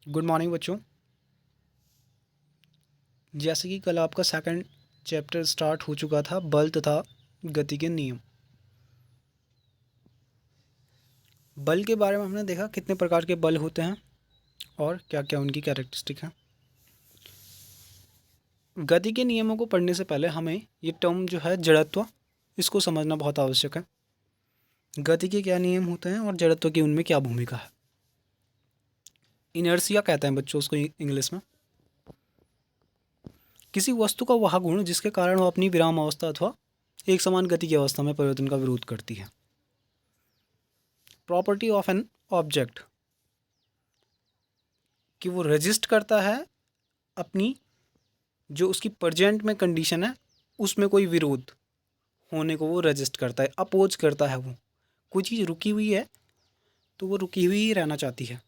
Good morning बच्चों। जैसे कि कल आपका सेकंड चैप्टर स्टार्ट हो चुका था, बल तथा गति के नियम। बल के बारे में हमने देखा कितने प्रकार के बल होते हैं और क्या क्या उनकी कैरेक्टरिस्टिक है। गति के नियमों को पढ़ने से पहले हमें ये टर्म जो है जड़त्व, इसको समझना बहुत आवश्यक है। गति के क्या नियम होते हैं और जड़त्व की उनमें क्या भूमिका है। इनर्शिया कहते हैं बच्चों उसको इंग्लिश में। किसी वस्तु का वह गुण जिसके कारण वह अपनी विराम अवस्था अथवा एक समान गति की अवस्था में परिवर्तन का विरोध करती है। प्रॉपर्टी ऑफ एन ऑब्जेक्ट, कि वो रजिस्ट करता है अपनी जो उसकी प्रेजेंट में कंडीशन है उसमें कोई विरोध होने को वो रजिस्ट करता है, अपोज करता है। वो कोई चीज़ रुकी हुई है तो वो रुकी हुई ही रहना चाहती है,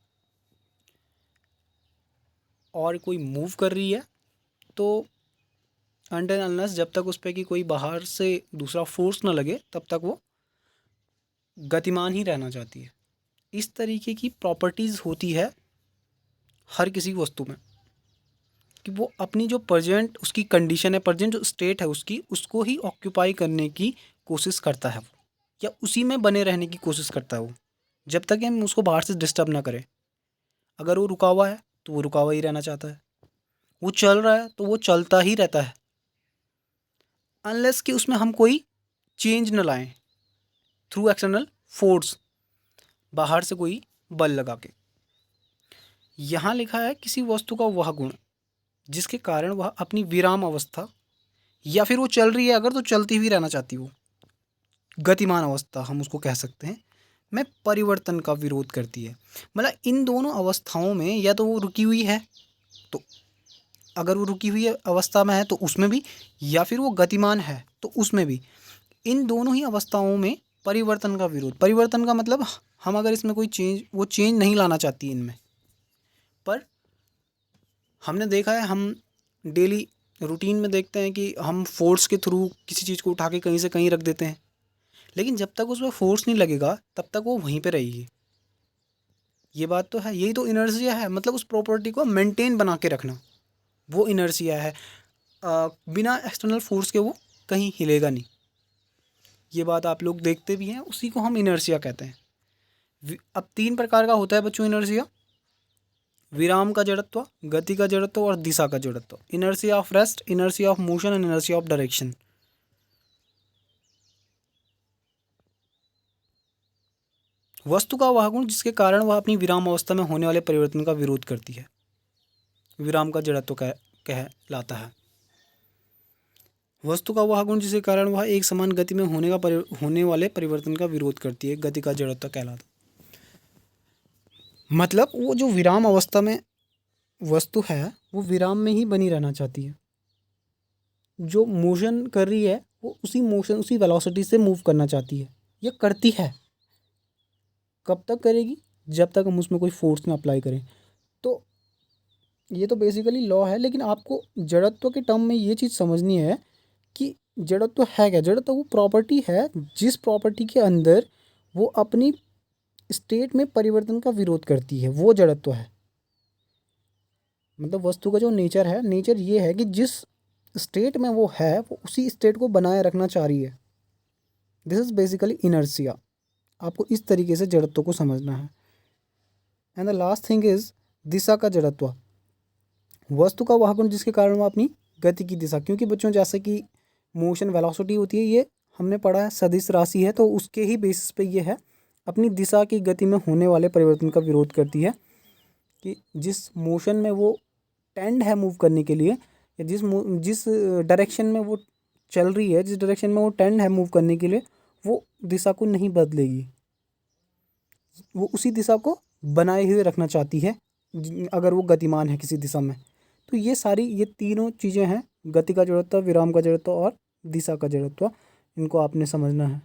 और कोई मूव कर रही है तो अनटिल अनलेस जब तक उस पर की कोई बाहर से दूसरा फोर्स ना लगे तब तक वो गतिमान ही रहना चाहती है। इस तरीके की प्रॉपर्टीज़ होती है हर किसी वस्तु में, कि वो अपनी जो प्रेजेंट उसकी कंडीशन है, प्रेजेंट जो स्टेट है उसकी, उसको ही ऑक्यूपाई करने की कोशिश करता है वो, या उसी में बने रहने की कोशिश करता है वो, जब तक हम उसको बाहर से डिस्टर्ब ना करें। अगर वो रुका हुआ है तो वो रुका हुआ ही रहना चाहता है, वो चल रहा है तो वो चलता ही रहता है, अनलेस कि उसमें हम कोई चेंज न लाएं थ्रू एक्सटर्नल फोर्स, बाहर से कोई बल लगा के। यहाँ लिखा है किसी वस्तु का वह गुण जिसके कारण वह अपनी विराम अवस्था, या फिर वो चल रही है अगर तो चलती हुई रहना चाहती हो, गतिमान अवस्था हम उसको कह सकते हैं, में परिवर्तन का विरोध करती है। मतलब इन दोनों अवस्थाओं में या तो वो रुकी हुई है, तो अगर वो रुकी हुई अवस्था में है तो उसमें भी, या फिर वो गतिमान है तो उसमें भी, इन दोनों ही अवस्थाओं में परिवर्तन का विरोध। परिवर्तन का मतलब हम अगर इसमें कोई चेंज, वो चेंज नहीं लाना चाहती इनमें। पर हमने देखा है, हम डेली रूटीन में देखते हैं कि हम फोर्स के थ्रू किसी चीज़ को उठा के कहीं से कहीं रख देते हैं, लेकिन जब तक उसमें फोर्स नहीं लगेगा तब तक वो वहीं पे रहेगी। ये बात तो है, यही तो इनर्शिया है, मतलब उस प्रॉपर्टी को मेंटेन बना के रखना, वो इनर्शिया है। बिना एक्सटर्नल फोर्स के वो कहीं हिलेगा नहीं। ये बात आप लोग देखते भी हैं, उसी को हम इनर्शिया कहते हैं। अब 3 प्रकार का होता है बच्चों इनर्शिया: विराम का जड़त्व, गति का जड़त्व और दिशा का जड़त्व। Inertia of rest, inertia of motion and inertia of direction. वस्तु का वह गुण जिसके कारण वह अपनी विराम अवस्था में होने वाले परिवर्तन का विरोध करती है, विराम का जड़त्व कहलाता है। वस्तु का वह गुण जिसके कारण वह एक समान गति में होने वाले परिवर्तन का विरोध करती है, गति का जड़त्व कहलाता है। मतलब वो जो विराम अवस्था में वस्तु है वो विराम में ही बनी रहना चाहती है। जो मोशन कर रही है वो उसी मोशन, उसी वेलोसिटी से मूव करना चाहती है, या करती है। कब तक करेगी? जब तक हम उसमें कोई फोर्स ना अप्लाई करें। तो ये तो बेसिकली लॉ है, लेकिन आपको जड़त्व के टर्म में ये चीज़ समझनी है कि जड़त्व है क्या। जड़त्व वो प्रॉपर्टी है जिस प्रॉपर्टी के अंदर वो अपनी स्टेट में परिवर्तन का विरोध करती है, वो जड़त्व है। मतलब वस्तु का जो नेचर है, नेचर ये है कि जिस स्टेट में वो है वो उसी स्टेट को बनाए रखना चाह रही है। This is basically inertia. आपको इस तरीके से जड़त्व को समझना है। And the last thing is दिशा का जड़त्व। वस्तु का वह गुण जिसके कारण वो अपनी गति की दिशा, क्योंकि बच्चों जैसे कि मोशन वेलोसिटी होती है, ये हमने पढ़ा है सदिश राशि है, तो उसके ही बेसिस पे ये है, अपनी दिशा की गति में होने वाले परिवर्तन का विरोध करती है। कि जिस मोशन में वो टेंड है मूव करने के लिए, या जिस डायरेक्शन में वो चल रही है, जिस डायरेक्शन में वो टेंड है मूव करने के लिए, वो दिशा को नहीं बदलेगी, वो उसी दिशा को बनाए हुए रखना चाहती है अगर वो गतिमान है किसी दिशा में। तो ये तीनों चीज़ें हैं: गति का जड़त्व, विराम का जड़त्व और दिशा का जड़त्व। इनको आपने समझना है।